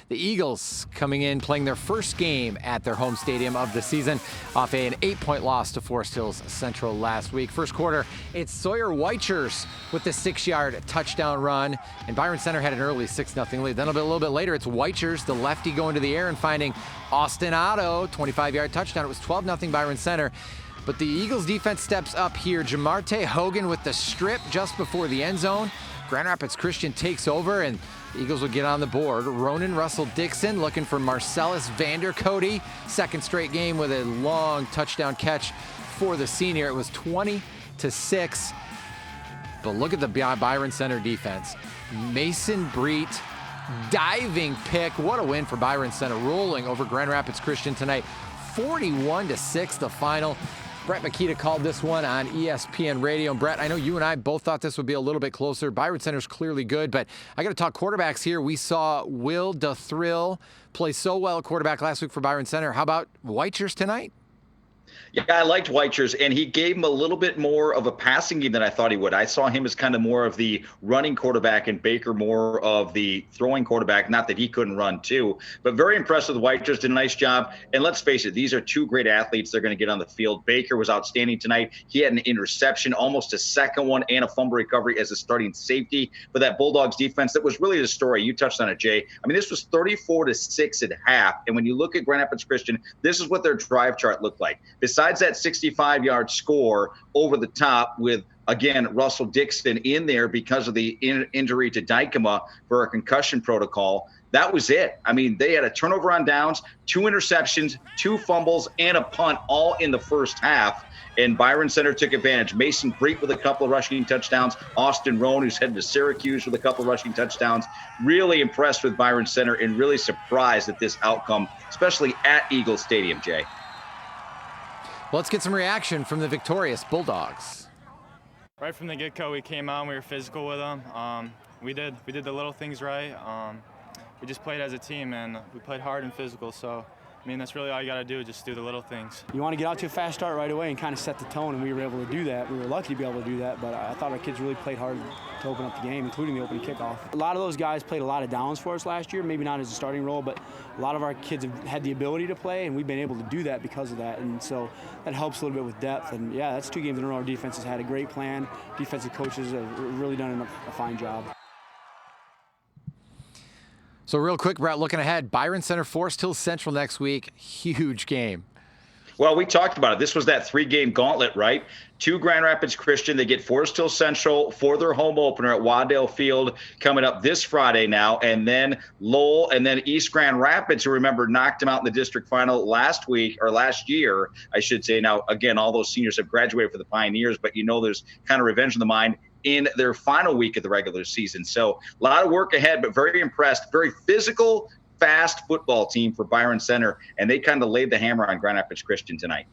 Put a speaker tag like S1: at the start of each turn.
S1: The Eagles coming in, playing their first game at their home stadium of the season off an 8-point loss to Forest Hills Central last week. First quarter, it's Sawyer Weichers with the 6-yard touchdown run, and Byron Center had an early 6-0 lead. Then a little bit later, it's Weichers, the lefty, going to the air and finding Austin Otto, 25-yard touchdown. It was 12-0 Byron Center. But the Eagles defense steps up here. Jamarte Hogan with the strip just before the end zone. Grand Rapids Christian takes over, and the Eagles will get on the board. Ronan Russell Dixon looking for Marcellus Vandercote. Second straight game with a long touchdown catch for the senior. It was 20-6. But look at the Byron Center defense. Mason Breet, diving pick. What a win for Byron Center, rolling over Grand Rapids Christian tonight. 41-6 the final. Brett Makita called this one on ESPN Radio. And Brett, I know you and I both thought this would be a little bit closer. Byron Center's clearly good, but I got to talk quarterbacks here. We saw Will DeThrill play so well at quarterback last week for Byron Center. How about Weichers tonight?
S2: Yeah, I liked Weichers, and he gave him a little bit more of a passing game than I thought he would. I saw him as kind of more of the running quarterback and Baker more of the throwing quarterback. Not that he couldn't run too, but very impressed with Weichers. Did a nice job. And let's face it, these are two great athletes. They're going to get on the field. Baker was outstanding tonight. He had an interception, almost a second one, and a fumble recovery as a starting safety for that Bulldogs defense. That was really the story. You touched on it, Jay. I mean, this was 34-6 at half. And when you look at Grand Rapids Christian, this is what their drive chart looked like. Besides that 65-yard score over the top with, again, Russell Dixon in there because of the injury to Dykema for a concussion protocol, that was it. I mean, they had a turnover on downs, 2 interceptions, 2 fumbles, and a punt all in the first half. And Byron Center took advantage. Mason Breet with a couple of rushing touchdowns. Austin Rohn, who's headed to Syracuse, with a couple of rushing touchdowns. Really impressed with Byron Center and really surprised at this outcome, especially at Eagle Stadium, Jay.
S1: Well, let's get some reaction from the victorious Bulldogs.
S3: Right from the get-go, we came out and we were physical with them. We did the little things right. We just played as a team, and we played hard and physical. So, I mean, that's really all you got to do, just do the little things.
S4: You want to get out to a fast start right away and kind of set the tone, and we were able to do that. We were lucky to be able to do that, but I thought our kids really played hard to open up the game, including the opening kickoff. A lot of those guys played a lot of downs for us last year, maybe not as a starting role, but a lot of our kids have had the ability to play, and we've been able to do that because of that, and so that helps a little bit with depth. And yeah, that's 2 games in a row. Our defense has had a great plan. Defensive coaches have really done a fine job.
S1: So real quick, Brett, looking ahead, Byron Center, Forest Hills Central next week. Huge game.
S2: Well, we talked about it. This was that 3-game gauntlet, right? 2 Grand Rapids Christian. They get Forest Hills Central for their home opener at Waddell Field coming up this Friday now. And then Lowell and then East Grand Rapids, who remember knocked them out in the district final last year, I should say. Now, again, all those seniors have graduated for the Pioneers, but you know there's kind of revenge in the mind in their final week of the regular season. So a lot of work ahead, but very impressed. Very physical, fast football team for Byron Center, and they kind of laid the hammer on Grand Rapids Christian tonight.